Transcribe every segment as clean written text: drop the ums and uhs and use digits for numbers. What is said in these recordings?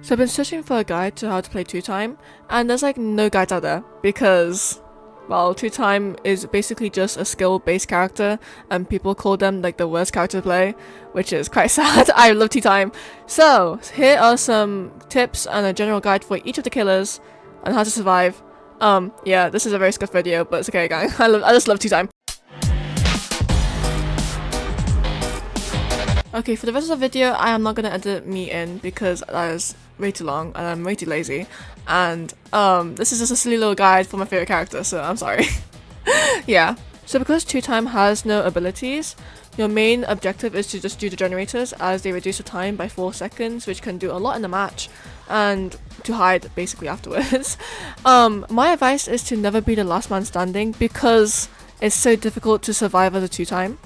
So I've been searching for a guide to how to play 2-time, and there's like no guides out there because, well, 2-time is basically just a skill-based character, and people call them like the worst character to play, which is quite sad. I love 2-time. So here are some tips and a general guide for each of the killers and how to survive. Yeah, this is a very scuffed video, but it's okay, gang. I just love 2-time. Okay, for the rest of the video, I am not gonna edit me in because that is way too long and I'm way too lazy. And this is just a silly little guide for my favorite character, so I'm sorry. Yeah. So because 2-time has no abilities, your main objective is to just do the generators as they reduce the time by 4 seconds, which can do a lot in the match, and to hide basically afterwards. My advice is to never be the last man standing because it's so difficult to survive as a 2-time.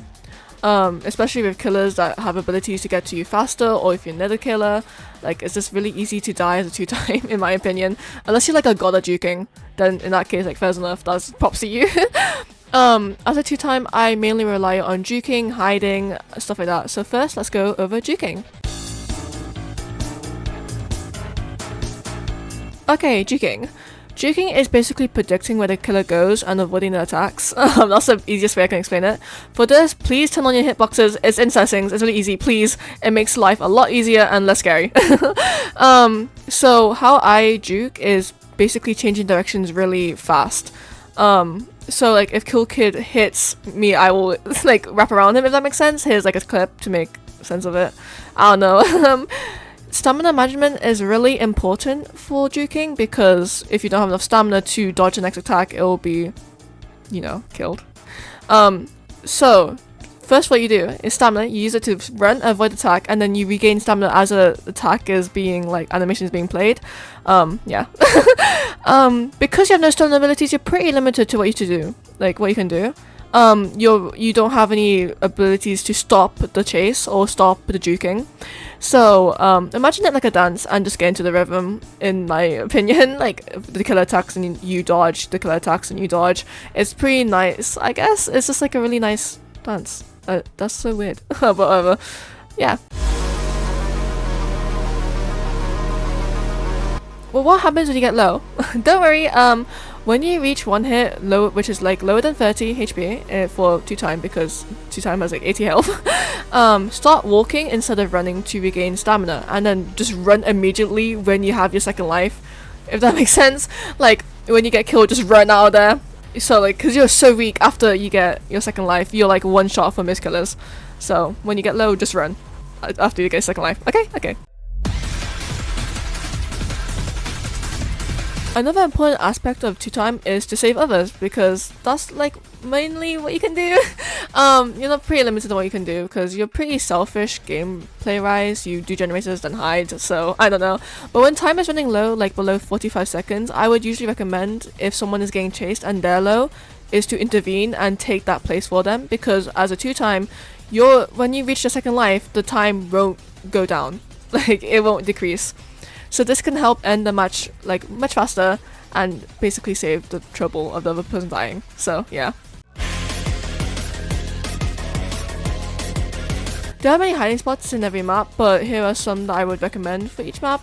Especially with killers that have abilities to get to you faster, or if you're another killer, like it's just really easy to die as a 2-time in my opinion. Unless you're like a god at juking, then in that case, like fair enough, that's props to you. As a 2-time, I mainly rely on juking, hiding, stuff like that. So first, let's go over juking. Okay, juking. Juking is basically predicting where the killer goes and avoiding the attacks. That's the easiest way I can explain it. For this, please turn on your hitboxes. It's in settings. It's really easy. Please. It makes life a lot easier and less scary. So how I juke is basically changing directions really fast. So like if Kill Kid hits me, I will like wrap around him, if that makes sense. Here's like a clip to make sense of it. I don't know. Stamina management is really important for juking because if you don't have enough stamina to dodge the next attack, it will be, you know, killed. So first what you do is stamina, you use it to run, avoid attack, and then you regain stamina as a attack is being, like, animation is being played. Yeah. Because you have no stamina abilities, you're pretty limited to what you can do. You don't have any abilities to stop the chase or stop the juking. So imagine it like a dance and just get into the rhythm, in my opinion. Like the killer attacks and you dodge, the killer attacks and you dodge. It's pretty nice, I guess. It's just like a really nice dance. That's so weird. But whatever. Yeah. Well, what happens when you get low? Don't worry, when you reach one hit low, which is like lower than 30 HP for 2-time, because 2-time has like 80 health, start walking instead of running to regain stamina, and then just run immediately when you have your second life, if that makes sense. Like when you get killed, just run out of there. So like, because you're so weak after you get your second life, you're like one shot from his killers. So when you get low, just run after you get second life. Okay. Another important aspect of 2-time is to save others, because that's like mainly what you can do. You're not pretty limited on what you can do because you're pretty selfish gameplay wise. You do generators then hide, so I don't know. But when time is running low, like below 45 seconds, I would usually recommend, if someone is getting chased and they're low, is to intervene and take that place for them, because as a 2-time, when you reach your second life, the time won't go down. Like it won't decrease. So this can help end the match like much faster and basically save the trouble of the other person dying. So yeah. There are many hiding spots in every map, but here are some that I would recommend for each map.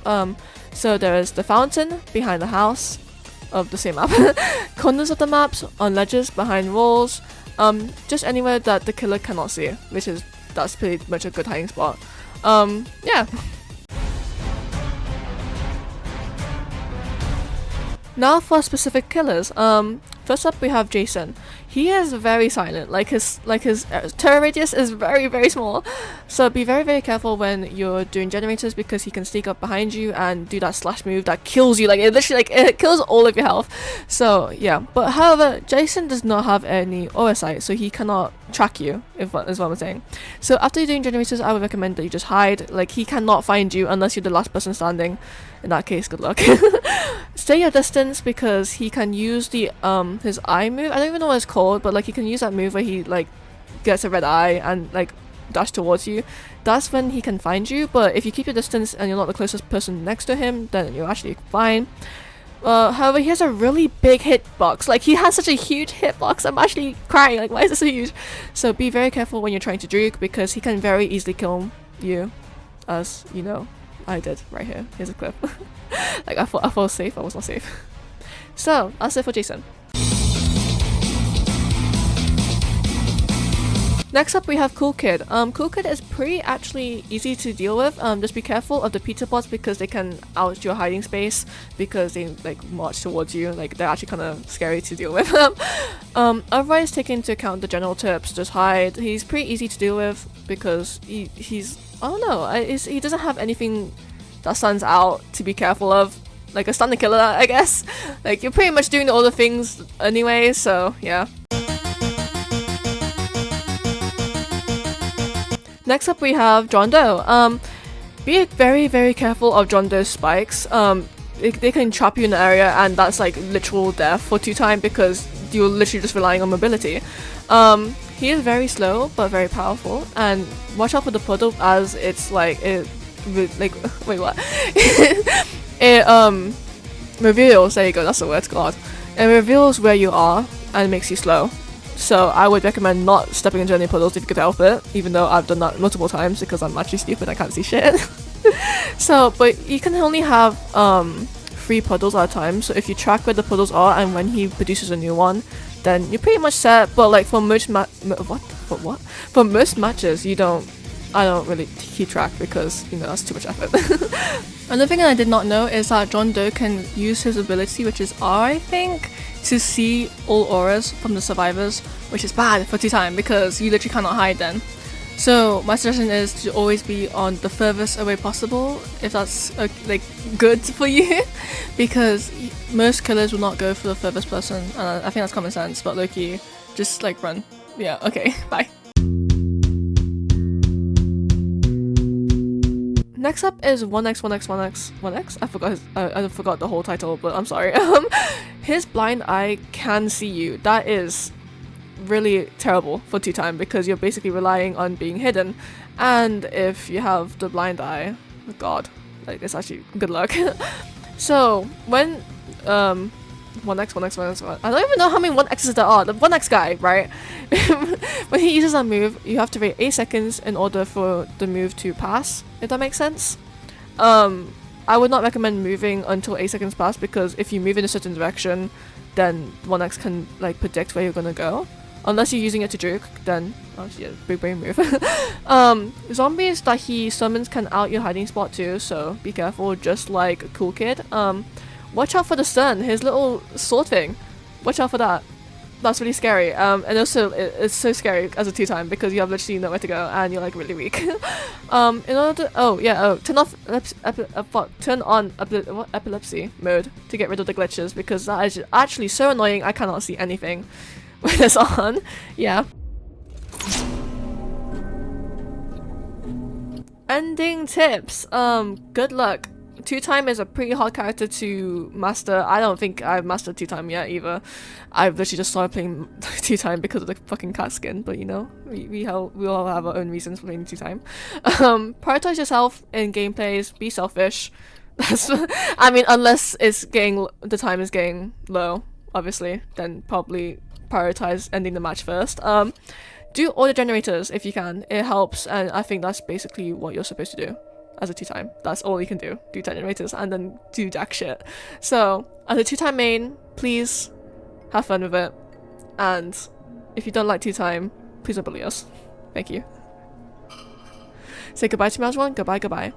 So there is the fountain behind the house of the same map, corners of the maps, on ledges, behind walls, just anywhere that the killer cannot see, that's pretty much a good hiding spot. Yeah. Now for specific killers. First up we have Jason. He is very silent. Like his terror radius is very, very small. So be very, very careful when you're doing generators, because he can sneak up behind you and do that slash move that kills you. Like it literally, like it kills all of your health. So yeah. But however, Jason does not have any aura sight, so he cannot track you, is what I'm saying. So after you're doing generators, I would recommend that you just hide. Like he cannot find you unless you're the last person standing. In that case, good luck. Stay your distance, because he can use the his eye move. I don't even know what it's called, but like he can use that move where he like gets a red eye and like dash towards you. That's when he can find you. But if you keep your distance and you're not the closest person next to him, then you're actually fine. However, he has a really big hitbox. Like he has such a huge hitbox. I'm actually crying. Like, why is it so huge? So be very careful when you're trying to juke, because he can very easily kill you, as you know. I did right here. Here's a clip. Like I thought I was safe, I was not safe. So that's it for Jason. Next up we have Cool Kid. Cool Kid is pretty actually easy to deal with. Just be careful of the pizza bots because they can out your hiding space because they like march towards you. Like they're actually kind of scary to deal with. Otherwise, take into account the general tips. Just hide. He's pretty easy to deal with because he's I don't know. He doesn't have anything that stands out to be careful of. Like a stunning killer, I guess. Like you're pretty much doing all the things anyway. So yeah. Next up we have John Doe. Be very very careful of John Doe's spikes. They can trap you in the area and that's like literal death for 2-time because you're literally just relying on mobility. He is very slow but very powerful, and watch out for the puddle as it's like wait what? It reveals, there you go, that's the word, God. It reveals where you are and makes you slow. So I would recommend not stepping into any puddles if you could help it, even though I've done that multiple times because I'm actually stupid, I can't see shit. So, but you can only have 3 puddles at a time, so if you track where the puddles are and when he produces a new one, then you're pretty much set. But like for most For most matches, I don't really keep track because, you know, that's too much effort. Another thing I did not know is that John Doe can use his ability, which is R, I think, to see all auras from the survivors, which is bad for 2-time because you literally cannot hide then. So my suggestion is to always be on the furthest away possible if that's like good for you, because most killers will not go for the furthest person, and I think that's common sense, but Loki, just like run. Yeah, okay, bye. Next up is 1x. I forgot the whole title, but I'm sorry. His blind eye can see you. That is really terrible for 2-time because you're basically relying on being hidden. And if you have the blind eye, oh god, like it's actually good luck. So when 1x, I don't even know how many 1x's there are. The 1x guy, right? When he uses that move, you have to wait 8 seconds in order for the move to pass, if that makes sense. I would not recommend moving until 8 seconds pass because if you move in a certain direction, then 1x can like predict where you're gonna go. Unless you're using it to juke, then oh yeah, big brain move. Zombies that he summons can out your hiding spot too, so be careful, just like Cool Kid. Watch out for the stun, his little sword thing. Watch out for that. That's really scary. And also it's so scary as a 2-time because you have literally nowhere to go and you're like really weak. In order to turn on epilepsy mode to get rid of the glitches because that is actually so annoying. I cannot see anything when it's on. Yeah. Ending tips. Good luck. 2-time is a pretty hard character to master. I don't think I've mastered 2-time yet either. I've literally just started playing 2-time because of the fucking cat skin, but you know, we all have our own reasons for playing 2-time. Prioritize yourself in gameplays, be selfish. I mean, unless the time is getting low, obviously, then probably prioritize ending the match first. Do all the generators if you can, it helps, and I think that's basically what you're supposed to do. As a 2-time, that's all you can do 10 generators and then do jack shit. So as a 2-time main, please have fun with it, and if you don't like 2-time, please don't bully us. Thank you. Say goodbye to me, everyone. Goodbye.